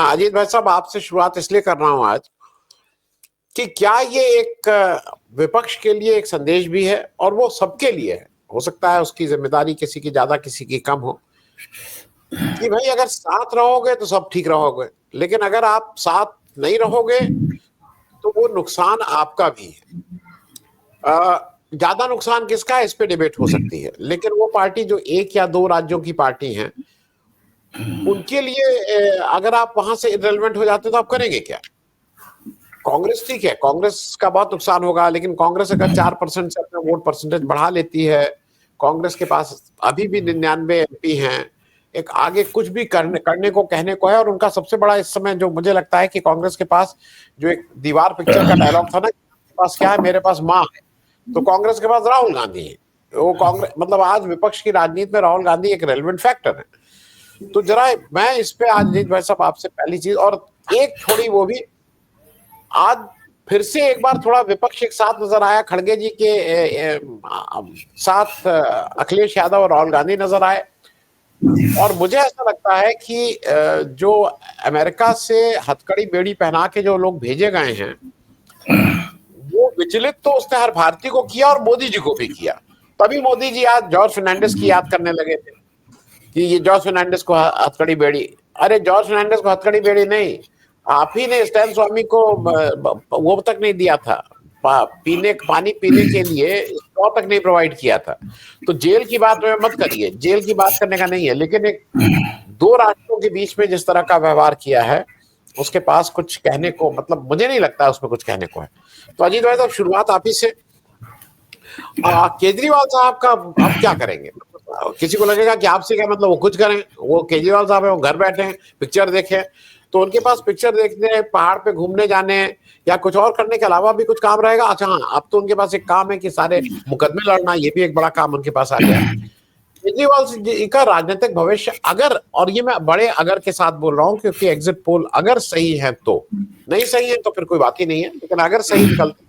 अजीत भाई साहब, आपसे शुरुआत इसलिए कर रहा हूं आज कि क्या ये एक विपक्ष के लिए एक संदेश भी है और वो सबके लिए है। हो सकता है उसकी जिम्मेदारी किसी की ज्यादा किसी की कम हो, कि भाई अगर साथ रहोगे तो सब ठीक रहोगे, लेकिन अगर आप साथ नहीं रहोगे तो वो नुकसान आपका भी है। ज्यादा नुकसान किसका है इस पे डिबेट हो सकती है, लेकिन वो पार्टी जो एक या दो राज्यों की पार्टी है उनके लिए अगर आप वहां से इररिलेवेंट हो जाते तो आप करेंगे क्या? कांग्रेस ठीक है, कांग्रेस का बहुत नुकसान होगा, लेकिन कांग्रेस अगर 4% से अपना वोट परसेंटेज बढ़ा लेती है, कांग्रेस के पास अभी भी 99 MP हैं, एक आगे कुछ भी करने को कहने को है। और उनका सबसे बड़ा इस समय जो मुझे लगता है कि कांग्रेस के पास जो एक दीवार पिक्चर का डायलॉग था ना, मेरे पास क्या है, मेरे पास माँ है, तो कांग्रेस के पास राहुल गांधी है। वो कांग्रेस मतलब आज विपक्ष की राजनीति में राहुल गांधी एक रेलेवेंट फैक्टर है। तो जरा मैं इस पे आज अजीत भाई साहब आपसे पहली चीज, और एक थोड़ी वो भी आज फिर से एक बार थोड़ा विपक्ष एक साथ नजर आया, खड़गे जी के साथ अखिलेश यादव और राहुल गांधी नजर आए। और मुझे ऐसा लगता है कि जो अमेरिका से हथकड़ी बेड़ी पहना के जो लोग भेजे गए हैं, वो विचलित तो उसने हर भारतीय को किया और मोदी जी को भी किया। तभी मोदी जी आज जॉर्ज फर्नांडिस की याद करने लगे थे कि ये जॉर्ज फर्नांडिस को हथकड़ी बेड़ी। अरे जॉर्ज फर्नांडिस को हथकड़ी बेड़ी नहीं, आप ही ने स्टैन स्वामी को वो तक नहीं दिया था, पानी पीने के लिए स्ट्रॉ तक नहीं प्रोवाइड किया था। तो जेल की बात में मत करिए, जेल की बात करने का नहीं है, लेकिन एक दो राष्ट्रों के बीच में जिस तरह का व्यवहार किया है उसके पास कुछ कहने को, मतलब मुझे नहीं लगता उसमें कुछ कहने को है। तो अजीत भाई साहब, शुरुआत आप ही से। केजरीवाल साहब का आप क्या करेंगे? किसी को लगेगा कि आपसे क्या मतलब वो कुछ करें, वो केजरीवाल साहब है, वो घर बैठे हैं, पिक्चर देखें, तो उनके पास पिक्चर देखने, पहाड़ पे घूमने जाने या कुछ और करने के अलावा भी कुछ काम रहेगा? अच्छा हाँ, अब तो उनके पास एक काम है कि सारे मुकदमे लड़ना, ये भी एक बड़ा काम उनके पास आ गया। केजरीवाल जी का राजनीतिक भविष्य अगर, और ये मैं बड़े अगर के साथ बोल रहा हूँ क्योंकि एग्जिट पोल अगर सही है तो, नहीं सही है तो फिर कोई बात ही नहीं है, लेकिन अगर सही निकलते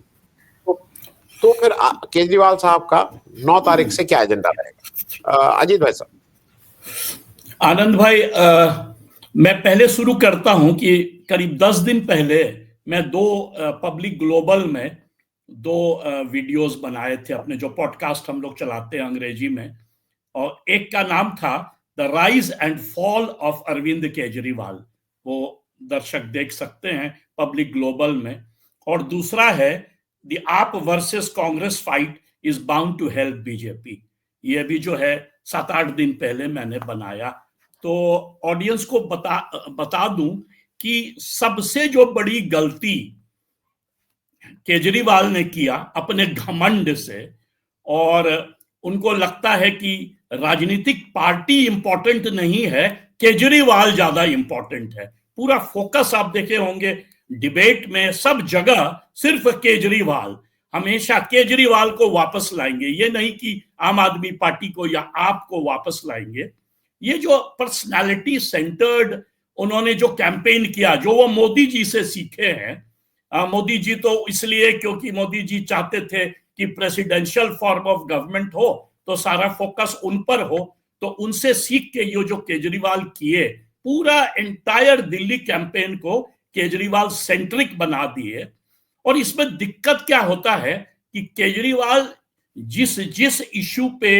तो फिर केजरीवाल साहब का 9 तारीख से क्या एजेंडा रहेगा? अजीत भाई साहब। आनंद भाई, मैं पहले शुरू करता हूं कि करीब 10 दिन पहले मैं दो पब्लिक ग्लोबल में दो वीडियोस बनाए थे अपने, जो पॉडकास्ट हम लोग चलाते हैं अंग्रेजी में, और एक का नाम था the rise and fall of Arvind Kejriwal, वो दर्शक देख सकते हैं पब्लिक ग्लोबल में, और दूसरा है the AAP versus Congress fight is bound to help BJP. ये भी जो है 7-8 दिन पहले मैंने बनाया। तो ऑडियंस को बता दूं कि सबसे जो बड़ी गलती केजरीवाल ने किया अपने घमंड से, और उनको लगता है कि राजनीतिक पार्टी इंपॉर्टेंट नहीं है, केजरीवाल ज्यादा इंपॉर्टेंट है। पूरा फोकस आप देखे होंगे डिबेट में, सब जगह सिर्फ केजरीवाल, हमेशा केजरीवाल को वापस लाएंगे, ये नहीं कि आम आदमी पार्टी को या आपको वापस लाएंगे। ये जो पर्सनालिटी सेंटर्ड उन्होंने जो कैंपेन किया, जो वो मोदी जी से सीखे हैं। मोदी जी तो इसलिए क्योंकि मोदी जी चाहते थे कि प्रेसिडेंशियल फॉर्म ऑफ गवर्नमेंट हो तो सारा फोकस उन पर हो, तो उनसे सीख के ये जो केजरीवाल किए, पूरा एंटायर दिल्ली कैंपेन को केजरीवाल सेंट्रिक बना दिए। और इसमें दिक्कत क्या होता है कि केजरीवाल जिस इशू पे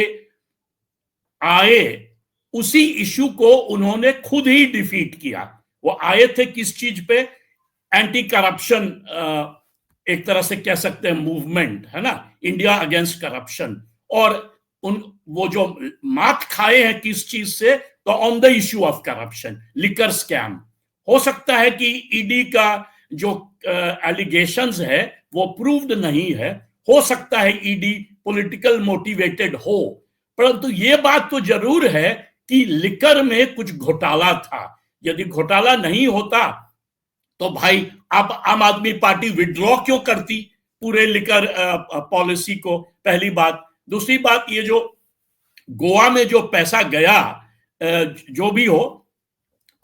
आए उसी इशू को उन्होंने खुद ही डिफीट किया। वो आए थे किस चीज पे? एंटी करप्शन, एक तरह से कह सकते हैं मूवमेंट है ना, इंडिया अगेंस्ट करप्शन। और वो जो मात खाए हैं किस चीज से? तो on the issue of corruption, liquor scam. हो सकता है कि ईडी का जो एलिगेशंस है वो प्रूव्ड नहीं है, हो सकता है ईडी पॉलिटिकल मोटिवेटेड हो, परंतु ये बात तो जरूर है कि लिकर में कुछ घोटाला था। यदि घोटाला नहीं होता तो भाई आप आम आदमी पार्टी विड्रॉ क्यों करती पूरे लिकर पॉलिसी को? पहली बात। दूसरी बात, ये जो गोवा में जो पैसा गया, जो भी हो,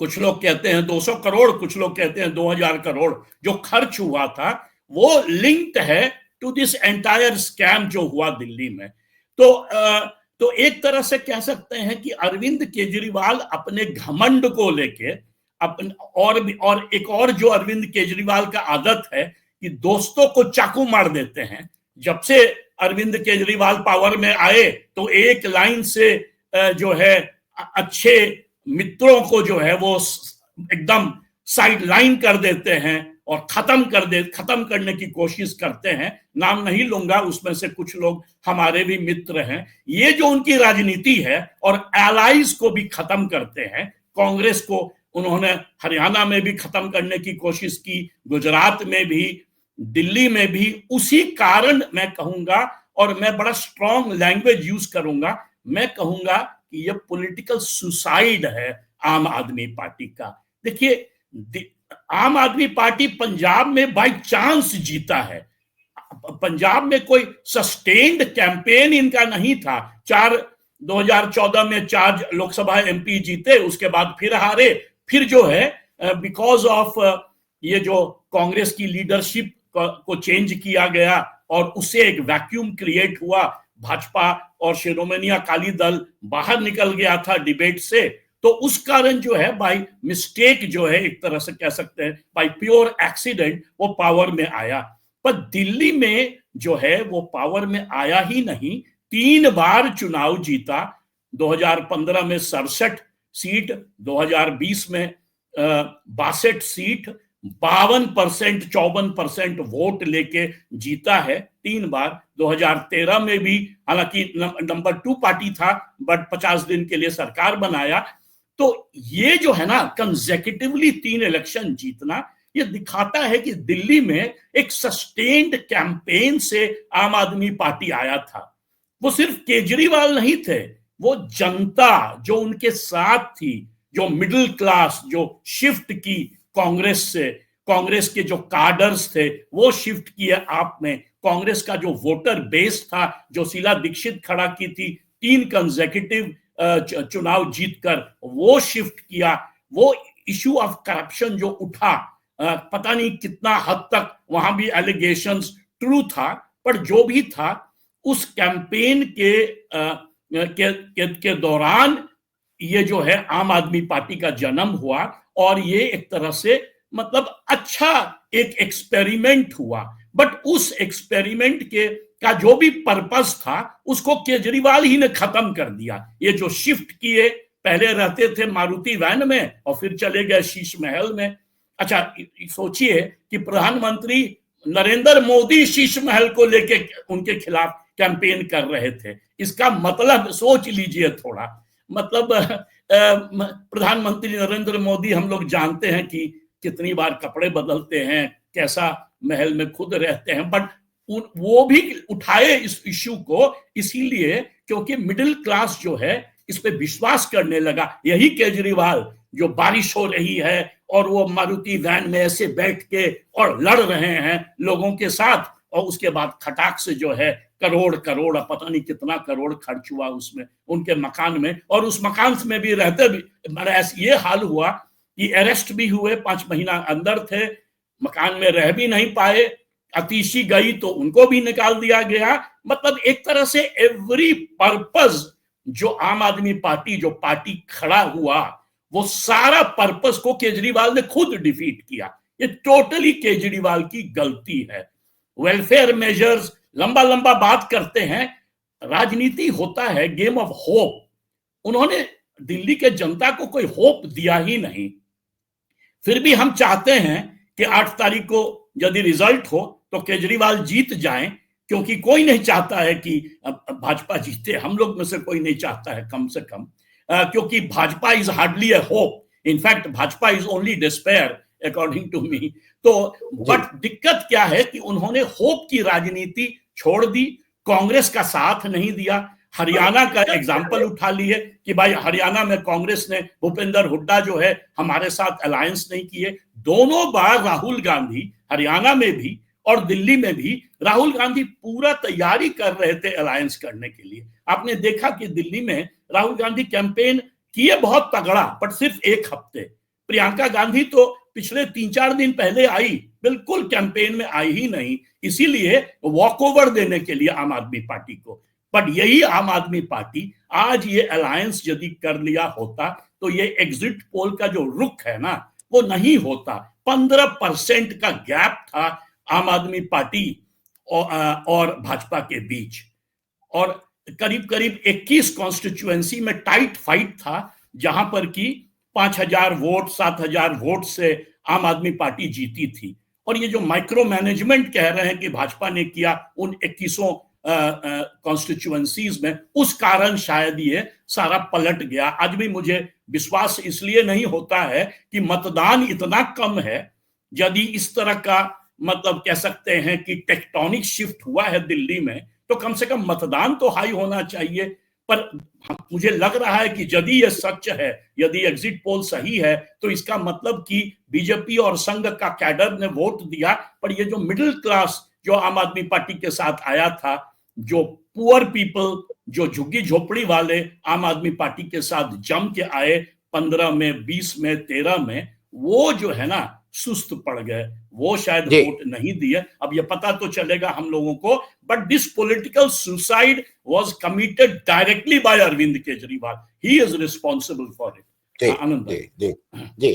कुछ लोग कहते हैं 200 करोड़, कुछ लोग कहते हैं 2000 करोड़ जो खर्च हुआ था, वो लिंक्ड है टू दिस एंटायर स्कैम जो हुआ दिल्ली में। तो एक तरह से कह सकते हैं कि अरविंद केजरीवाल अपने घमंड को लेके, अपन और एक और जो अरविंद केजरीवाल का आदत है कि दोस्तों को चाकू मार देते हैं। जब से अरविंद केजरीवाल पावर में आए तो एक लाइन से जो है अच्छे मित्रों को जो है वो एकदम साइड लाइन कर देते हैं और खत्म करने की कोशिश करते हैं। नाम नहीं लूंगा, उसमें से कुछ लोग हमारे भी मित्र हैं। ये जो उनकी राजनीति है, और एलाइज को भी खत्म करते हैं। कांग्रेस को उन्होंने हरियाणा में भी खत्म करने की कोशिश की, गुजरात में भी, दिल्ली में भी। उसी कारण मैं कहूंगा, और मैं बड़ा स्ट्रॉन्ग लैंग्वेज यूज करूंगा, मैं कहूंगा कि यह पॉलिटिकल सुसाइड है आम आदमी पार्टी का। देखिए, आम आदमी पार्टी पंजाब में बाय चांस जीता है। पंजाब में कोई सस्टेन्ड कैंपेन इनका नहीं था। 2014 में 4 लोकसभा एमपी जीते, उसके बाद फिर हारे। फिर जो है बिकॉज ऑफ ये जो कांग्रेस की लीडरशिप को चेंज किया गया और उससे एक वैक्यूम क्रिएट हुआ। भाजपा और शिरोमणि अकाली दल बाहर निकल गया था डिबेट से, तो उस कारण जो है बाय मिस्टेक जो है, एक तरह से कह सकते हैं बाय प्योर एक्सीडेंट, वो पावर में आया। पर दिल्ली में जो है वो पावर में आया ही नहीं, 3 बार चुनाव जीता। 2015 में 67 सीट, 2020 में 62 सीट, 52% 54% वोट लेके जीता है 3 बार। 2013 में भी, हालांकि नंबर 2 पार्टी था, बट 50 दिन के लिए सरकार बनाया। तो ये जो है ना, कंसेक्यूटिवली 3 इलेक्शन जीतना, ये दिखाता है कि दिल्ली में एक सस्टेन्ड कैंपेन से आम आदमी पार्टी आया था। वो सिर्फ केजरीवाल नहीं थे, वो जनता जो उनके साथ थी, जो मिडिल क्लास जो शिफ्ट की कांग्रेस से, कांग्रेस के जो कार्डर्स थे वो शिफ्ट किए आप में। कांग्रेस का जो वोटर बेस था, जो शीला दीक्षित खड़ा की थी 3 कंसेक्यूटिव चुनाव जीतकर, वो शिफ्ट किया। वो इशू ऑफ करप्शन जो उठा, पता नहीं कितना हद तक वहां भी एलिगेशंस ट्रू था, पर जो भी था उस कैंपेन के दौरान ये जो है आम आदमी पार्टी का जन्म हुआ। और ये एक तरह से मतलब अच्छा एक एक्सपेरिमेंट हुआ। बट उस एक्सपेरिमेंट का जो भी पर्पस था उसको केजरीवाल ही ने खत्म कर दिया। ये जो शिफ्ट किए, पहले रहते थे मारुति वैन में और फिर चले गए शीश महल में। अच्छा, सोचिए कि प्रधानमंत्री नरेंद्र मोदी शीश महल को लेके उनके खिलाफ कैंपेन कर रहे थे। इसका मतलब सोच लीजिए थोड़ा, मतलब प्रधानमंत्री नरेंद्र मोदी हम लोग जानते हैं कि कितनी बार कपड़े बदलते हैं, कैसा महल में खुद रहते हैं, बट वो भी उठाए इस इश्यू को इसीलिए क्योंकि मिडिल क्लास जो है इस पे विश्वास करने लगा। यही केजरीवाल जो बारिश हो रही है और वो मारुति वैन में ऐसे बैठ के और लड़ रहे हैं लोगों के साथ, और उसके बाद खटाक से जो है करोड़ पता नहीं कितना करोड़ खर्च हुआ उसमें, उनके मकान में। और उस मकान में भी रहते भी ये हाल हुआ कि अरेस्ट भी हुए, 5 महीना अंदर थे, मकान में रह भी नहीं पाए। अतिशी गई तो उनको भी निकाल दिया गया। मतलब एक तरह से एवरी पर्पस जो आम आदमी पार्टी जो पार्टी खड़ा हुआ, वो सारा पर्पस को केजरीवाल ने खुद डिफीट किया। ये टोटली केजरीवाल की गलती है। वेलफेयर मेजर्स, लंबा बात करते हैं। राजनीति होता है गेम ऑफ होप। उन्होंने दिल्ली के जनता को कोई होप दिया ही नहीं। फिर भी हम चाहते हैं कि 8 तारीख को यदि रिजल्ट हो तो केजरीवाल जीत जाएं, क्योंकि कोई नहीं चाहता है कि भाजपा जीते। हम लोग में से कोई नहीं चाहता है कम से कम, क्योंकि Bhajpa is hardly a hope. In fact Bhajpa is only despair according to me. तो बट दिक्कत क्या है कि उन्होंने होप की राजनीति छोड़ दी, कांग्रेस का साथ नहीं दिया। हरियाणा का एग्जाम्पल उठा लिए कि भाई हरियाणा में कांग्रेस ने, भूपेंद्र हुड्डा जो है हमारे साथ अलायंस नहीं किए। दोनों बार राहुल गांधी, हरियाणा में भी और दिल्ली में भी राहुल गांधी पूरा तैयारी कर रहे थे अलायंस करने के लिए। आपने देखा कि दिल्ली में राहुल गांधी कैंपेन किए बहुत तगड़ा, बट सिर्फ 1 हफ्ते। प्रियंका गांधी तो पिछले 3-4 दिन पहले आई, बिल्कुल कैंपेन में आई ही नहीं। इसीलिए वॉक ओवर देने के लिए आम आदमी पार्टी को बट यही आम आदमी पार्टी आज ये अलायंस यदि कर लिया होता तो ये एग्जिट पोल का जो रुख है ना वो नहीं होता। 15% का गैप था आम आदमी पार्टी और भाजपा के बीच, और करीब करीब 21 कॉन्स्टिट्यूएंसी में टाइट फाइट था, जहां पर कि 5,000 वोट 7,000 वोट से आम आदमी पार्टी जीती थी। और ये जो माइक्रो मैनेजमेंट कह रहे हैं कि भाजपा ने किया उन 21 कॉन्स्टिट्यूएंसीज में, उस कारण शायद ये सारा पलट गया। आज भी मुझे विश्वास इसलिए नहीं होता है कि मतदान इतना कम है। यदि इस तरह का मतलब कह सकते हैं कि टेक्टोनिक शिफ्ट हुआ है दिल्ली में, तो कम से कम मतदान तो हाई होना चाहिए। पर मुझे लग रहा है कि यदि ये सच है, यदि एग्जिट पोल सही है, तो इसका मतलब कि बीजेपी और संघ का कैडर ने वोट दिया, पर ये जो मिडिल क्लास जो आम आदमी पार्टी के साथ आया था, जो पुअर पीपल, जो झुग्गी झोपड़ी वाले आम आदमी पार्टी के साथ जम के आए 15 में, 20 में, 13 में, वो जो है ना सुस्त पड़ गए, वो शायद वोट नहीं दिए। अब ये पता तो चलेगा हम लोगों को, but this political suicide was committed directly by Arvind Kejriwal, he is responsible for it. जी, जी, जी, जी।